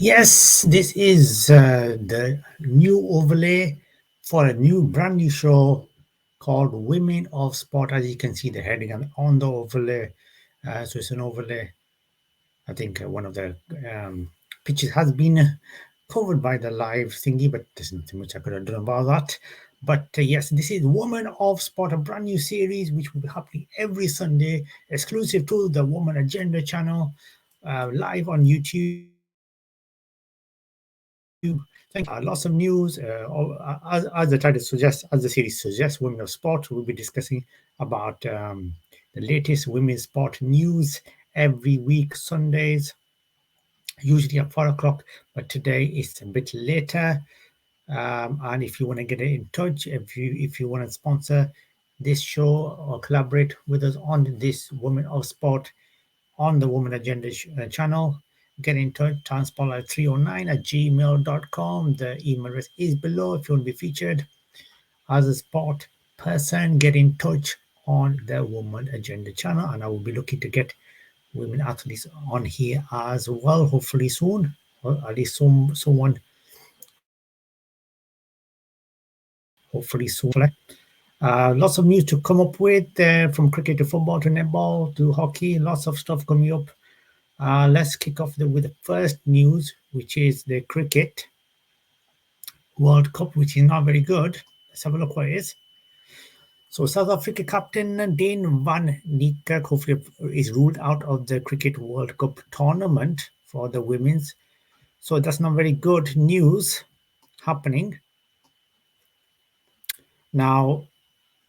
Yes, this is the new overlay for a brand new show called Women of Sport. As you can see, the heading on the overlay. So it's an overlay. I think one of the pictures has been covered by the live thingy, but there's nothing much I could have done about that. But yes, this is Woman of Sport, a brand new series which will be happening every Sunday, exclusive to the Woman Agenda channel, live on YouTube. Thank you. Lots of news. As the title suggests, as the series suggests, Women of Sport. We'll be discussing about the latest women's sport news every week, Sundays, usually at 4 o'clock. But today it's a bit later. And if you want to get in touch, if you want to sponsor this show or collaborate with us on this Women of Sport on the Woman Agenda channel, get in touch, transport309@gmail.com. The email address is below if you want to be featured as a sport person. Get in touch on the Woman Agenda channel, and I will be looking to get women athletes on here as well, hopefully soon, or at least someone, hopefully soon. Lots of news to come up with, from cricket to football to netball to hockey. Lots of stuff coming up. Let's kick off with the first news, which is the cricket World Cup, which is not very good. Let's have a look what it is. So South Africa captain Dane van Niekerk hopefully is ruled out of the Cricket World Cup tournament for the women's. So that's not very good news happening. Now,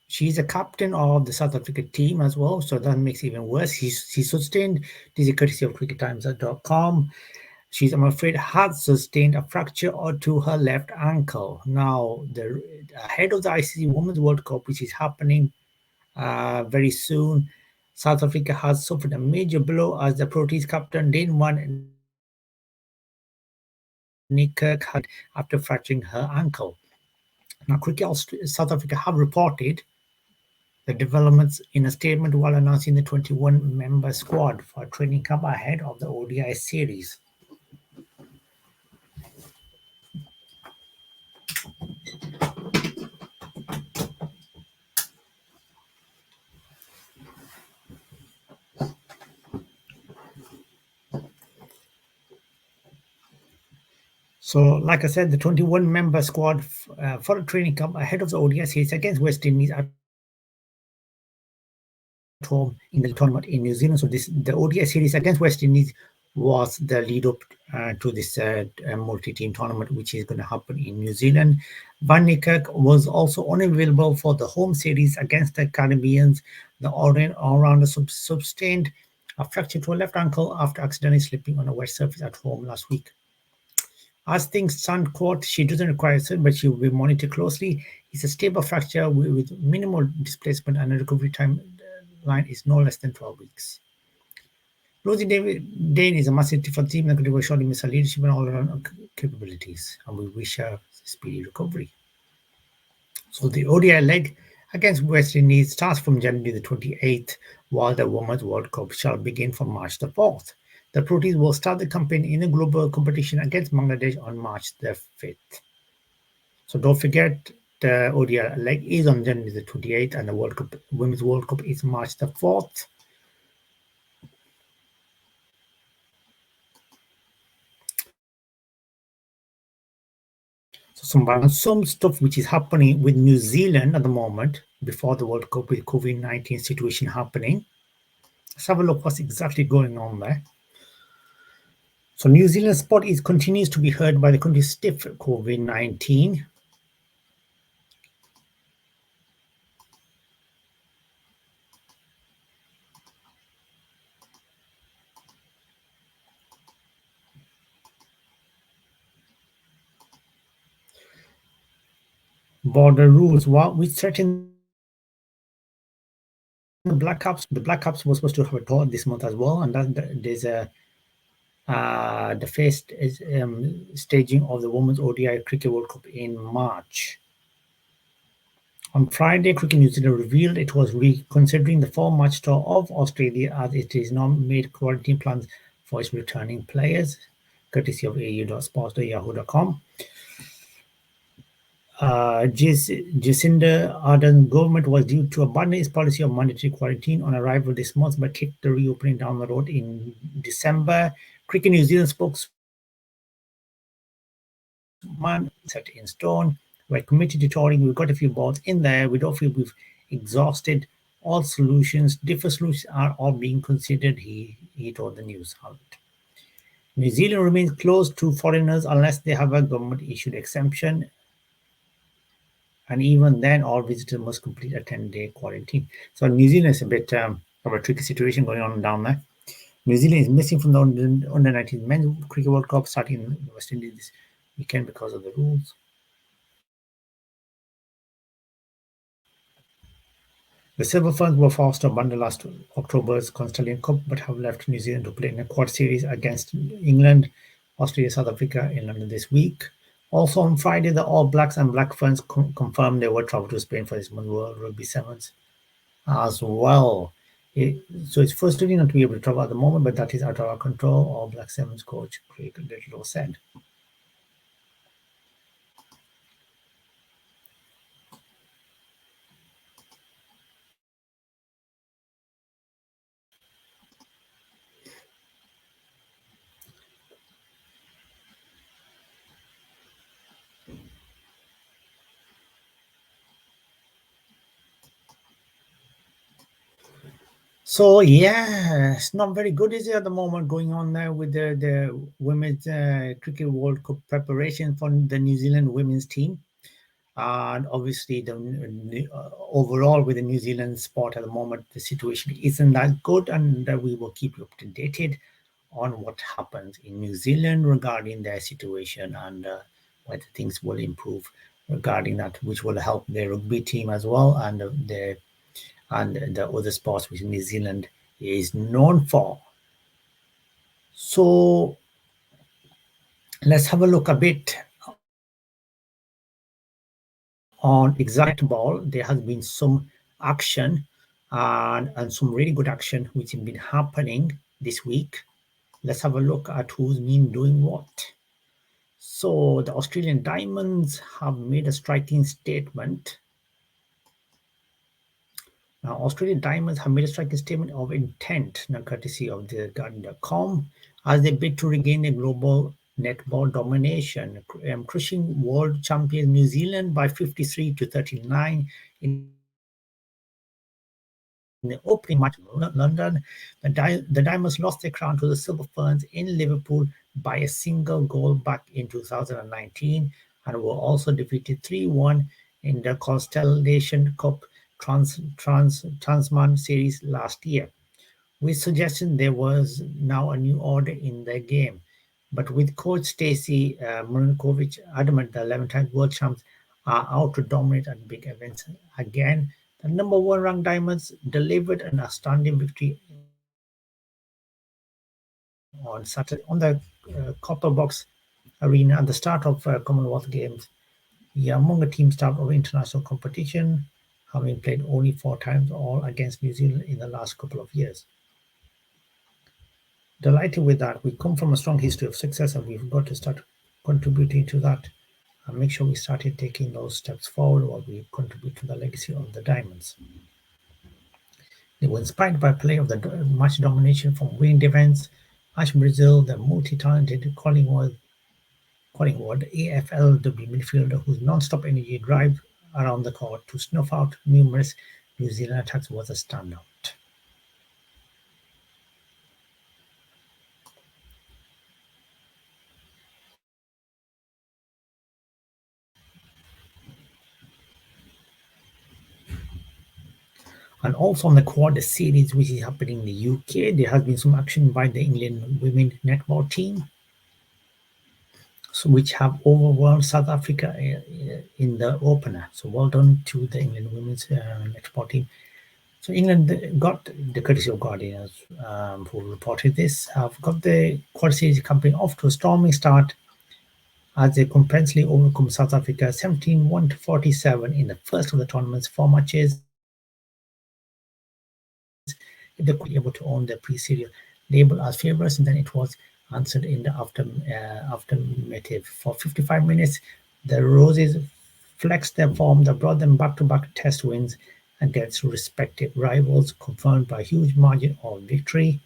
she's a captain of the South Africa team as well, so that makes it even worse. He sustained, this is courtesy of crickettimes.com. She's, I'm afraid, has sustained a fracture or to her left ankle. Now, the ahead of the ICC Women's World Cup, which is happening very soon, South Africa has suffered a major blow as the Proteas captain Dane van Niekerk had after fracturing her ankle. Now, Cricket South Africa have reported the developments in a statement while announcing the 21-member squad for a training camp ahead of the ODI series. So, like I said, the 21-member squad for a training camp ahead of the ODI series against West Indies at home in the tournament in New Zealand. So, the ODI series against West Indies was the lead up to this multi-team tournament, which is going to happen in New Zealand. Van Niekerk was also unavailable for the home series against the Caribbeans. The all-rounder sustained a fracture to a left ankle after accidentally slipping on a wet surface at home last week. As things stand, quote, she doesn't require surgery, but she will be monitored closely. It's a stable fracture with minimal displacement, and the recovery time line is no less than 12 weeks. Rosie Dane is a massive for the team that could surely miss her leadership and all-around capabilities, and we wish her speedy recovery. So the ODI leg against West Indies starts from January the 28th, while the Women's World Cup shall begin from March the 4th. The Proteas will start the campaign in a global competition against Bangladesh on March the 5th. So don't forget, the ODI leg is on January the 28th, and the Women's World Cup is March the 4th. So some stuff which is happening with New Zealand at the moment before the World Cup with COVID-19 situation happening. Let's have a look what's exactly going on there. So New Zealand sport continues to be hurt by the country's stiff COVID-19. Border rules, which threaten the Black Caps. The Black Caps were supposed to have a tour this month as well, and there's the first staging of the Women's ODI Cricket World Cup in March. On Friday, Cricket New Zealand revealed it was reconsidering the 4-match tour of Australia as it is now made quarantine plans for its returning players. courtesy of au.sports.yahoo.com. Jacinda Ardern's government was due to abandon its policy of mandatory quarantine on arrival this month, but kicked the reopening down the road in December. Cricket New Zealand spokesman set in stone. We're committed to touring. We've got a few balls in there. We don't feel we've exhausted all solutions. Different solutions are all being considered, he told the news outlet. New Zealand remains closed to foreigners unless they have a government-issued exemption, and even then, all visitors must complete a 10-day quarantine. So New Zealand is a bit of a tricky situation going on down there. New Zealand is missing from the under 19 men's cricket World Cup starting in the West Indies this weekend because of the rules. The Silver Ferns were forced to abandon last October's Constellium Cup, but have left New Zealand to play in a quad series against England, Australia, South Africa in London this week. Also on Friday, the All Blacks and Black Ferns confirmed they will travel to Spain for this month's World Rugby Sevens as well. So it's frustrating not to be able to travel at the moment, but that is out of our control. All Black Sevens coach Craig Littlejohn said. So yeah, it's not very good, is it, at the moment going on there with the women's cricket World Cup preparation for the New Zealand women's team, and obviously the overall with the New Zealand sport at the moment, the situation isn't that good, and we will keep you up to date on what happens in New Zealand regarding their situation and whether things will improve regarding that, which will help their rugby team as well and the other sports which New Zealand is known for. So let's have a look a bit on exact netball. There has been some action and some really good action which has been happening this week. Let's have a look at who's been doing what. So the Australian Diamonds have made a striking statement. Now, Australian Diamonds have made a striking statement of intent, now courtesy of the Guardian.com, as they bid to regain their global netball domination, crushing world champion New Zealand by 53-39 in the opening match in London. The Diamonds lost their crown to the Silver Ferns in Liverpool by a single goal back in 2019 and were also defeated 3-1 in the Constellation Cup Tasman Series last year, which suggested there was now a new order in the game. But with coach Stacey Mrnkovic adamant the 11-time world champs are out to dominate at big events again, the number one ranked Diamonds delivered an outstanding victory on Saturday on the Copper Box Arena at the start of Commonwealth Games. Among a team start of international competition, having played only 4 times all against New Zealand in the last couple of years. Delighted with that. We come from a strong history of success and we've got to start contributing to that and make sure we started taking those steps forward while we contribute to the legacy of the Diamonds. They were inspired by play of the match domination from winning defense, Ash Brazil, the multi-talented Collingwood AFLW midfielder whose non-stop energy drive around the court to snuff out numerous New Zealand attacks was a standout. And also on the quad series which is happening in the UK, there has been some action by the England women netball team, which have overwhelmed South Africa in the opener. So well done to the England women's netball team. So England got the courtesy of Guardian, who reported this, have got the quad series company off to a storming start as they comprehensively overcome South Africa 17-1-47 in the first of the tournament's 4 matches. They could be able to own the pre-series label as favourites, and then it was answered in the aftermath. For 55 minutes, the Roses flexed their form that brought them back-to-back test wins against respective rivals, confirmed by a huge margin of victory.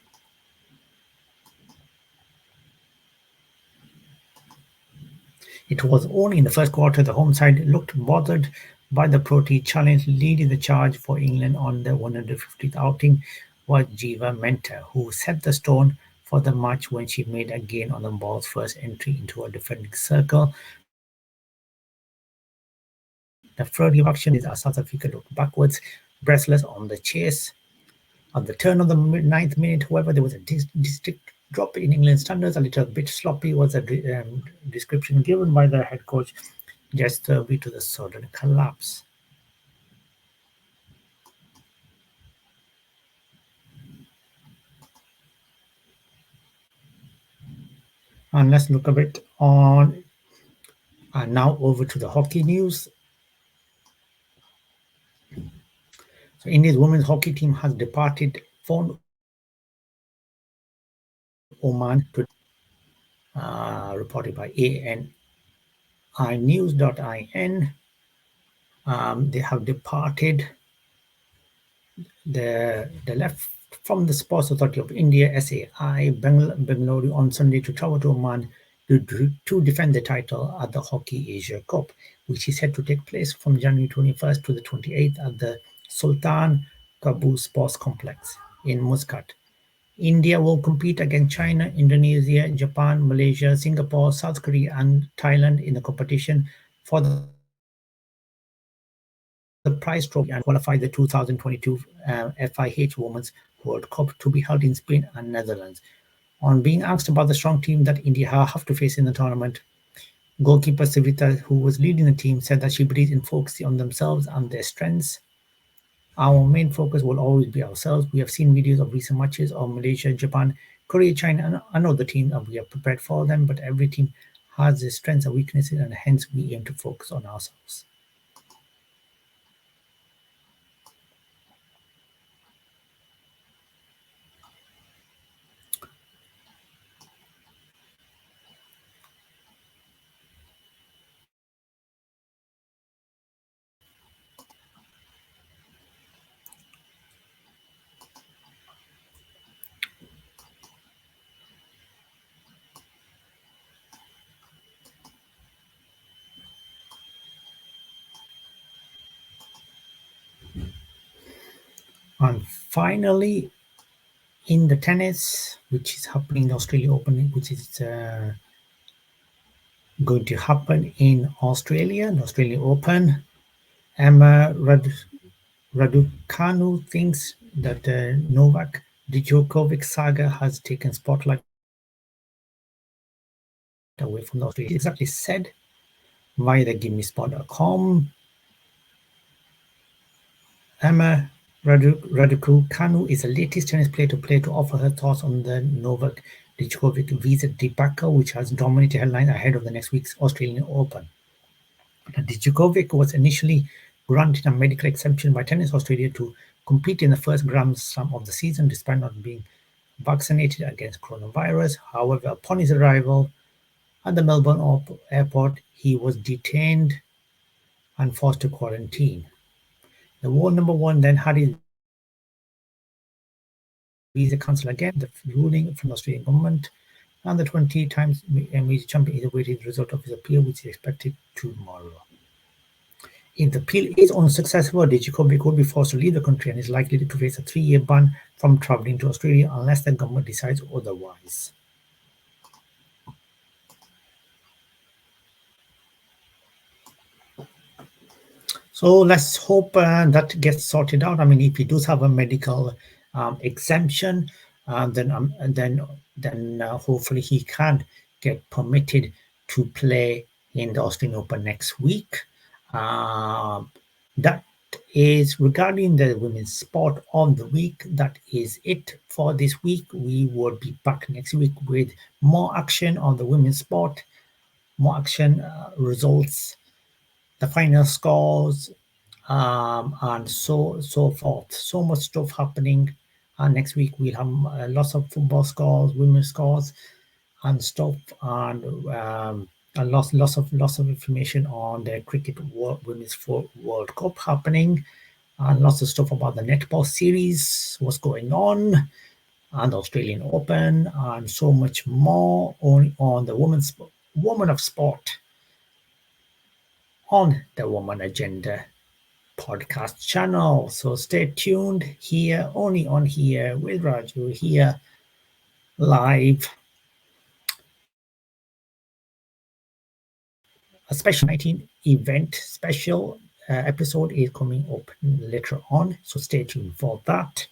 It was only in the first quarter the home side looked bothered by the Pro-T challenge. Leading the charge for England on the 150th outing was Jiva Mentor, who set the stone for the match when she made a gain on the ball's first entry into a defending circle. The flurry of action is as South Africa looked backwards, breathless on the chase. At the turn of the ninth minute, however, there was a distinct drop in England standards. A little bit sloppy was the description given by the head coach, just due to the sudden collapse. And let's look a bit on now over to the hockey news. So India's women's hockey team has departed phone Oman to reported by ANInews.in. They have departed the left from the Sports Authority of India (SAI) Bengaluru on Sunday to travel to Oman to defend the title at the Hockey Asia Cup, which is set to take place from January 21st to the 28th at the Sultan Qaboos Sports Complex in Muscat. India will compete against China, Indonesia, Japan, Malaysia, Singapore, South Korea, and Thailand in the competition for the prize trophy and qualify the 2022 FIH Women's World Cup to be held in Spain and Netherlands. On being asked about the strong team that India have to face in the tournament, goalkeeper Savita, who was leading the team, said that she believes in focusing on themselves and their strengths. Our main focus will always be ourselves. We have seen videos of recent matches of Malaysia, Japan, Korea, China, and other teams, and we are prepared for them. But every team has their strengths and weaknesses, and hence we aim to focus on ourselves. And finally, in the tennis, which is happening in the Australia Open, which is going to happen in Australia, the Australia Open, Emma Raducanu thinks that the Novak Djokovic saga has taken spotlight away from the Australia. He exactly said via the GiveMeSpot.com. Emma Raducanu is the latest tennis player to offer her thoughts on the Novak Djokovic visa debacle, which has dominated headlines ahead of the next week's Australian Open. Djokovic was initially granted a medical exemption by Tennis Australia to compete in the first Grand Slam of the season, despite not being vaccinated against coronavirus. However, upon his arrival at the Melbourne airport, he was detained and forced to quarantine. The world number one then had his visa cancelled again. The ruling from the Australian government, and the 20 times major champion is awaiting the result of his appeal, which is expected tomorrow. If the appeal is unsuccessful, Djokovic will be forced to leave the country and is likely to face a 3-year ban from travelling to Australia unless the government decides otherwise. So let's hope that gets sorted out. I mean, if he does have a medical exemption, then hopefully he can get permitted to play in the Australian Open next week. That is regarding the women's sport of the week. That is it for this week. We will be back next week with more action on the women's sport, more action results, the final scores, and so forth. So much stuff happening. And next week we'll have lots of football scores, women's scores, and stuff, and lots of information on the women's World Cup happening, and lots of stuff about the netball series, what's going on, and the Australian Open, and so much more on the woman of sport on the Woman Agenda podcast channel. So stay tuned here, only on here with Raju here live. A special 19 event special episode is coming up later on, so stay tuned for that.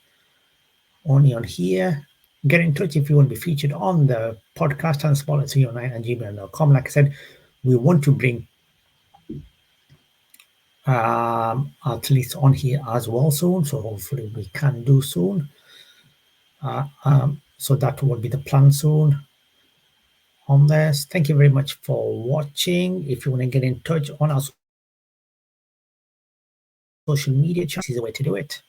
Only on here. Get in touch if you want to be featured on the podcast and spotlight309 and gmail.com. Like I said, we want to bring athletes on here as well soon, so hopefully we can do soon. So that will be the plan soon on this. Thank you very much for watching. If you want to get in touch on our social media channels, this is the way to do it.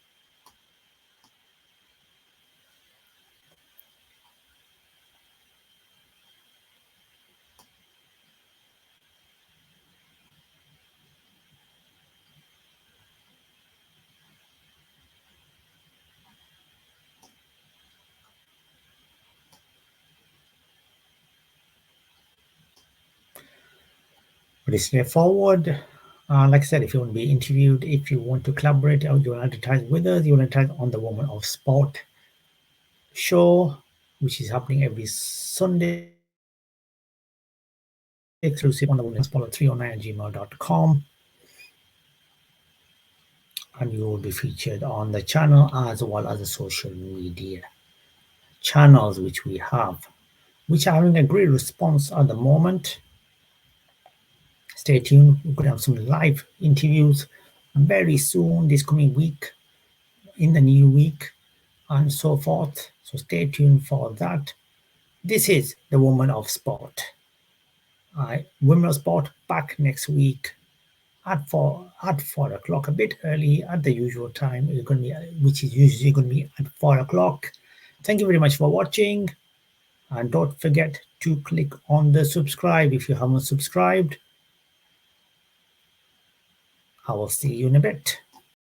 Pretty straightforward. Like I said, if you want to be interviewed, if you want to collaborate, or you want to advertise with us, you want to advertise on the Woman of Sport show, which is happening every Sunday exclusive on the Women's Sport 309@gmail.com. And you will be featured on the channel as well as the social media channels which we have, which are having a great response at the moment. Stay tuned. We're going to have some live interviews very soon, this coming week, in the new week, and so forth. So stay tuned for that. This is the Woman of Sport. Women of Sport back next week at 4 o'clock, a bit early at the usual time, which is usually going to be at 4 o'clock. Thank you very much for watching, and don't forget to click on the subscribe if you haven't subscribed. I will see you in a bit.